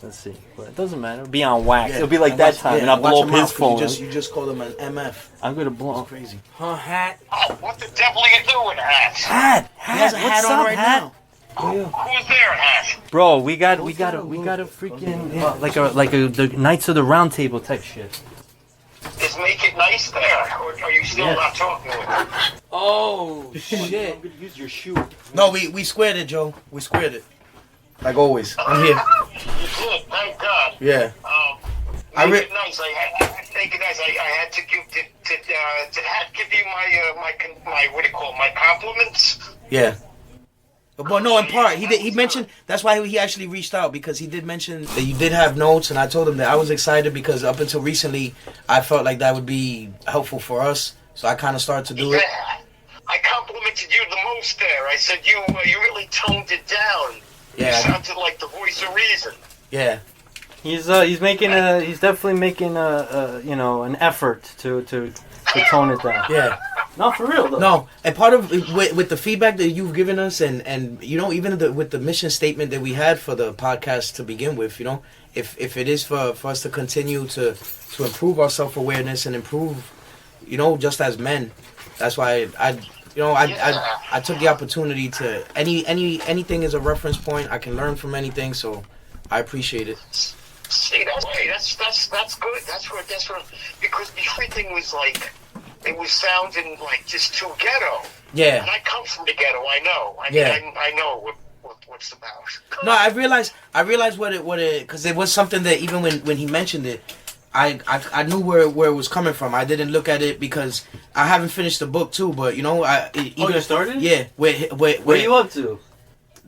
Let's see. Well, it doesn't matter. It'll be on wax. Yeah. It'll be like that time, and I'll blow up his phone. You just called him an MF. I'm gonna blow up. Crazy. Huh, hat? Oh, what the devil are you doing, Hat? Hat. He has a hat What's on up, right Hat? now. Who's there, Hat? Bro, we got a freaking like a the Knights of the Round Table type shit. Is Make It Nice there? Or are you still not talking with him? Oh, shit. I'm gonna use your shoe. No, we squared it, Joe. We squared it. Like always. I'm here. You did, thank God. Yeah. Make It Nice. Make It Nice. I had to give you my what do you call it, my compliments. Yeah. But no, in part, he mentioned, that's why he actually reached out, because he did mention that you did have notes, and I told him that I was excited because up until recently, I felt like that would be helpful for us, so I kind of started to do it. I complimented you the most there. I said you really toned it down. Yeah. You sounded like the voice of reason. Yeah. He's definitely making an effort to tone it down. Yeah. No, for real though. No, and part of with the feedback that you've given us, and even with the mission statement that we had for the podcast to begin with, if it is for us to continue to improve our self-awareness and improve, just as men, that's why I took the opportunity to anything is a reference point. I can learn from anything, so I appreciate it. See, that's good. That's what because everything was like. It was sounding like just too ghetto. Yeah. And I come from the ghetto. I know. I know what's about. No, I realized what it because it was something that even when he mentioned it, I knew where it was coming from. I didn't look at it because I haven't finished the book too. But you started? Yeah. Where are you up to?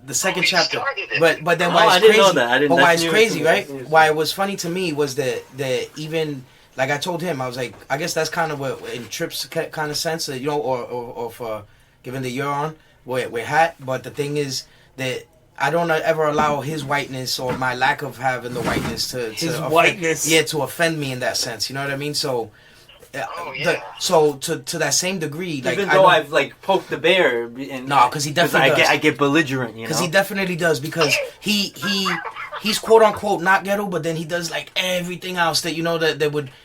The second chapter. But then why it's crazy? Know that. But why it's crazy, right? Why it was funny to me was that even. Like I told him, I was like, I guess that's kind of what in Tripp's kind of sense, or for giving the year on, we're Hat. But the thing is that I don't ever allow his whiteness or my lack of having the whiteness to offend me in that sense. You know what I mean? So, to that same degree, like even though I've like poked the bear, because he definitely does. I get belligerent, because he definitely does, because he's quote unquote not ghetto, but then he does like everything else that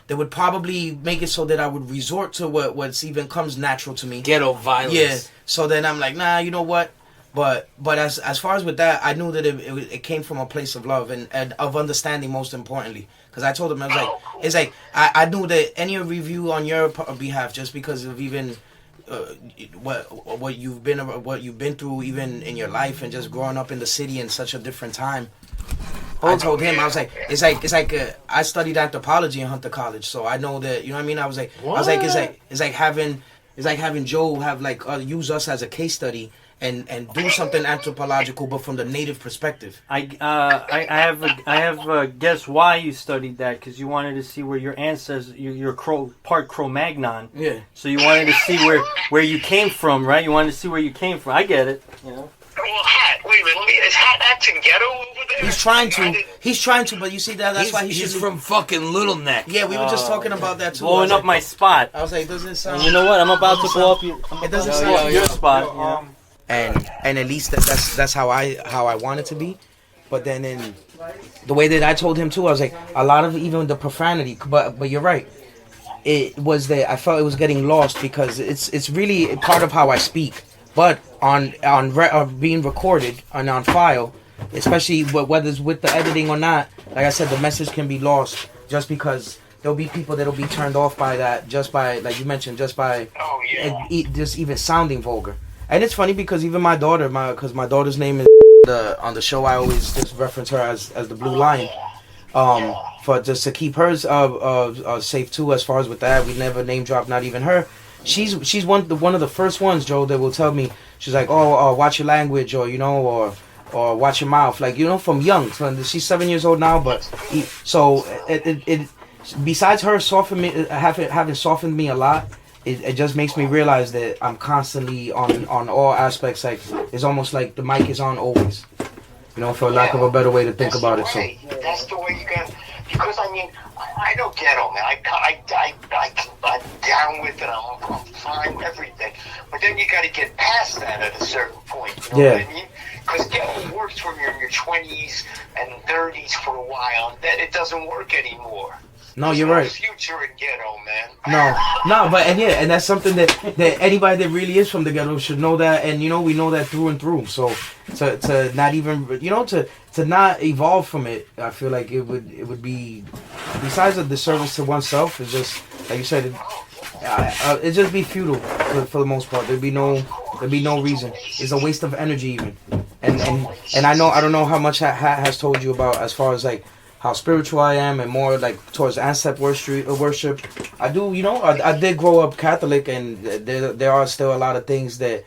that would probably make it so that I would resort to what's even comes natural to me. Ghetto violence. Yeah. So then I'm like, nah, you know what? But as far as with that, I knew that it came from a place of love and of understanding, most importantly. Because I told him, I was like, it's like I knew that any review on your behalf, just because of even what you've been through, even in your life, and just growing up in the city in such a different time. I told him, I was like, it's like I studied anthropology in Hunter College, so I know that, you know what I mean. I was like, it's like having Joe have use us as a case study. And do something anthropological, but from the native perspective. I have guessed why you studied that, because you wanted to see where your ancestors, you're part Cro-Magnon. Yeah. So you wanted to see where you came from, right? You wanted to see where you came from. I get it. Well, Hat, wait a minute. Is Hat acting ghetto over there? He's trying to, but you see that's why he's from fucking Little Neck. Yeah, we were just talking about that too. Blowing up my spot. I was like, doesn't it sound? And you know what? I'm about to blow up your. It doesn't sound your spot. And at least that's how I want it to be. But then in the way that I told him too, I was like, a lot of even the profanity. But you're right. It was that I felt it was getting lost, because it's really part of how I speak. But on being recorded and on file, especially whether it's with the editing or not, like I said, the message can be lost just because there'll be people that'll be turned off by that, just by, like you mentioned, just by just even sounding vulgar. And it's funny because even my daughter, because my daughter's name is on the show, I always just reference her as the Blue Lion, for just to keep hers safe too. As far as with that, we never name drop, not even her. She's one of the first ones, Joe, that will tell me, she's like, watch your language, or or watch your mouth, from young. So she's 7 years old now, but it besides her having softened me a lot. It just makes me realize that I'm constantly on all aspects. Like, it's almost like the mic is on always. For lack of a better way to think about it. So that's the way you got. Because I know ghetto, man. I'm down with it. I'm fine with everything. But then you got to get past that at a certain point. You know what I mean? Because ghetto works when you're in your 20s and 30s for a while, and then it doesn't work anymore. No, you're right. Future in ghetto, man. No, and that's something that anybody that really is from the ghetto should know that, and we know that through and through. So to not even to not evolve from it, I feel like it would be, besides a disservice to oneself, it's just like you said, it'd just be futile for the most part. There'd be no reason. It's a waste of energy even, and I don't know how much Hat has told you about as far as like how spiritual I am and more like towards ancestor worship. I do, I did grow up Catholic, and there are still a lot of things that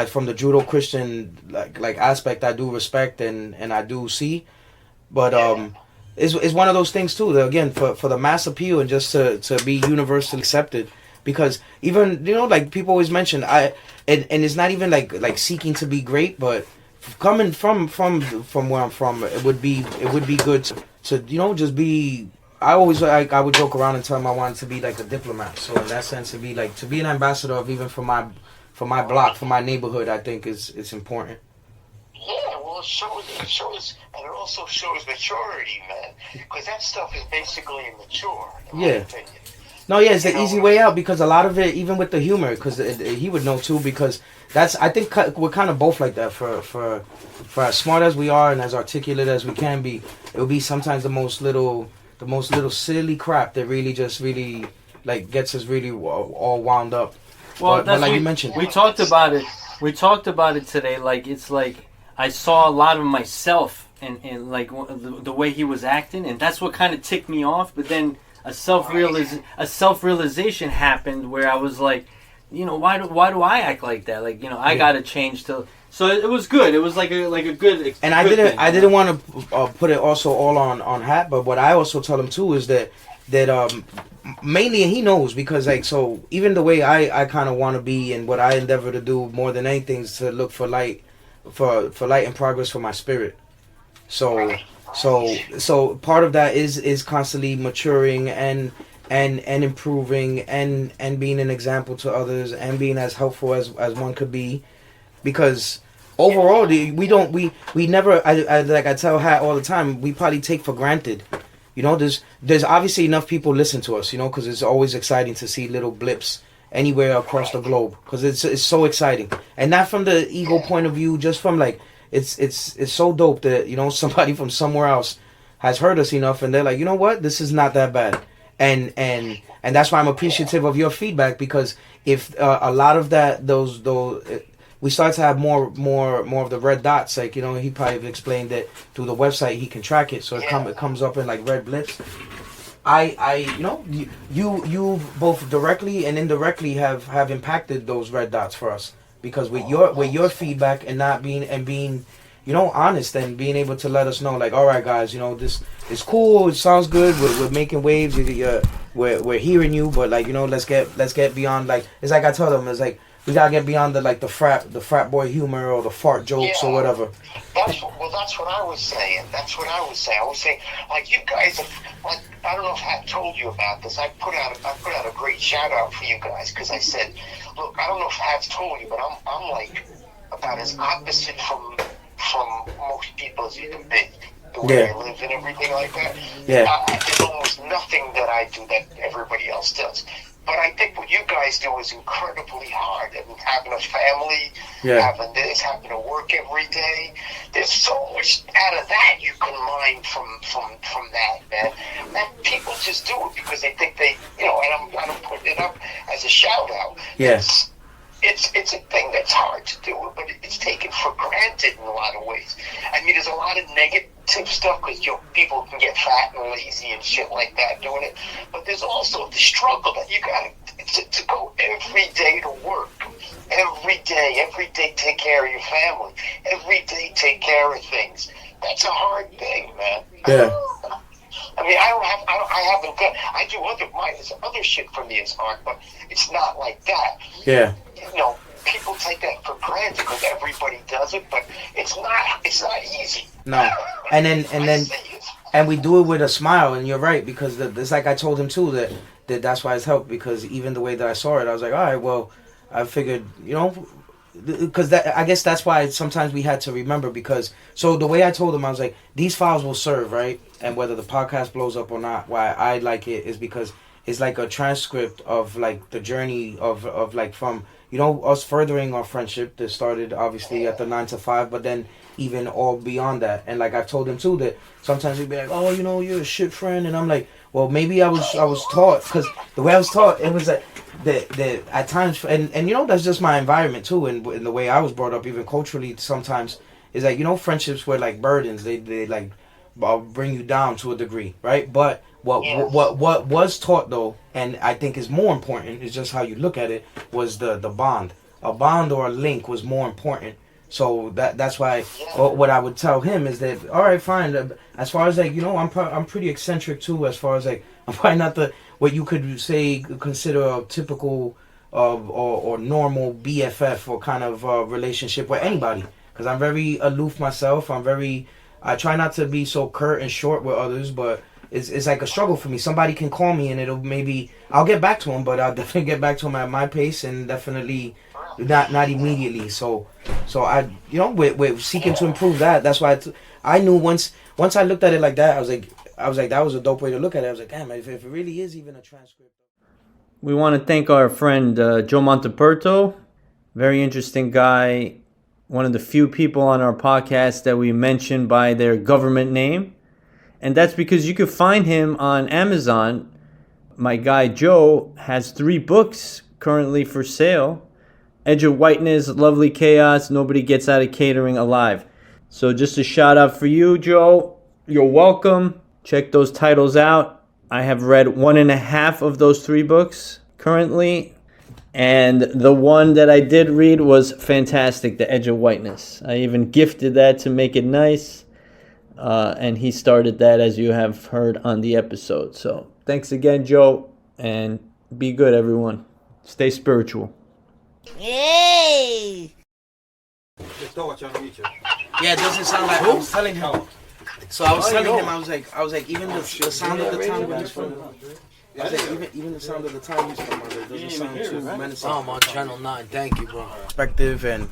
from the Judo-Christian like aspect I do respect and I do see. But it's one of those things too that, again, for the mass appeal and just to be universally accepted. Because even, like people always mention, and it's not even like seeking to be great, but coming from where I'm from, it would be good to just be. I always I would joke around and tell them I wanted to be like a diplomat. So in that sense, to be an ambassador of even for my block, for my neighborhood, I think it's important. Yeah, well, it shows, and it also shows maturity, man. Because that stuff is basically immature, in my opinion. No, yeah, it's the easy way out, because a lot of it, even with the humor, because he would know too, because I think we're kind of both like that. For as smart as we are and as articulate as we can be, it will be sometimes the most little silly crap that really like gets us really all wound up. Well, but like you mentioned, we talked about it. We talked about it today. Like, it's like I saw a lot of myself in like the way he was acting, and that's what kind of ticked me off. But then a self-realization happened where I was like, why do I act like that? Like, I gotta change to. So it was good. It was like a good. And I didn't want to put it also all on Hat, but what I also tell him too is that mainly, and he knows, because like, so even the way I kind of want to be and what I endeavor to do more than anything is to look for light, for light and progress for my spirit. So part of that is constantly maturing and improving and being an example to others and being as helpful as one could be, because overall we never, I like I tell Hat all the time, we probably take for granted, there's obviously enough people listen to us, because it's always exciting to see little blips anywhere across the globe, because it's so exciting, and not from the ego point of view, just from like it's so dope that somebody from somewhere else has heard us enough and they're like, what, this is not that bad, and that's why I'm appreciative of your feedback, because if a lot of that those we start to have more of the red dots, like he probably explained that through the website he can track it, so it comes up in like red blips. You both directly and indirectly have impacted those red dots for us, because with your feedback and being honest and being able to let us know, like, all right guys, this is cool, it sounds good, we're making waves, we're hearing you, but like let's get beyond, like, it's like I tell them, it's like we gotta get beyond the frat boy humor or the fart jokes or whatever. That's what I was saying. I was saying, like, you guys have, like, I don't know if I told you about this. I put out a great shout out for you guys, because I said, look, I don't know if Hat's told you, but I'm like about as opposite from most people as you can be. The way I live and everything like that. Yeah. There's almost nothing that I do that everybody else does. But I think what you guys do is incredibly hard. I mean, having a family, having this, having to work every day. There's so much out of that you can mine from that, man. And people just do it because they think they, and I'm putting it up as a shout out. Yes. It's a thing that's hard to do, but it's taken for granted in a lot of ways. I mean, there's a lot of negative stuff because people can get fat and lazy and shit like that doing it. But there's also the struggle that you got to go every day to work, every day take care of your family, every day take care of things. That's a hard thing, man. Yeah. I mean, I do other shit for me is hard, but it's not like that. Yeah. People take that for granted because everybody does it, but it's not easy. No. And we do it with a smile, and you're right, because it's like I told him too, that's why it's helped, because even the way that I saw it, I was like, all right, well, I figured, because I guess that's why sometimes we had to remember, because so the way I told him, I was like, these files will serve, right? And whether the podcast blows up or not, why I like it is because it's like a transcript of like the journey of like from us furthering our friendship that started obviously at the 9 to 5, but then even all beyond that. And like I've told him too that sometimes he'd be like, oh, you're a shit friend, and I'm like, well, maybe I was taught, because the way I was taught, it was like that at times, and that's just my environment too, and the way I was brought up, even culturally, sometimes is like friendships were like burdens. They like bring you down to a degree, right? But what was taught though, and I think is more important, is just how you look at it, was the bond. A bond or a link was more important. So that's why what I would tell him is that, all right, fine. As far as like I'm pretty eccentric too. As far as like I'm probably not what you could say consider a typical or normal BFF or kind of relationship with anybody. Because I'm very aloof myself. I try not to be so curt and short with others, but it's like a struggle for me. Somebody can call me and I'll get back to him, but I'll definitely get back to him at my pace, and definitely not immediately. So I we're seeking to improve that. That's why I knew once I looked at it like that, I was like that was a dope way to look at it. I was like, damn, if it really is even a transcript. We want to thank our friend Joe Montaperto, very interesting guy. One of the few people on our podcast that we mention by their government name. And that's because you can find him on Amazon. My guy Joe has 3 books currently for sale. Edge of Whiteness, Lovely Chaos, Nobody Gets Out of Catering Alive. So just a shout out for you, Joe. You're welcome. Check those titles out. I have read 1.5 of those 3 books currently. And the one that I did read was fantastic, The Edge of Whiteness. I even gifted that to make it nice. And he started that, as you have heard on the episode. So thanks again, Joe. And be good, everyone. Stay spiritual. Yay! Yeah, it doesn't sound like I was telling him. So I was telling him, I was like, even the sound of the time when he's from. I was like, even the sound of the time he's from, it doesn't sound too menacing. Oh, I'm on Channel 9. Thank you, bro. Perspective, and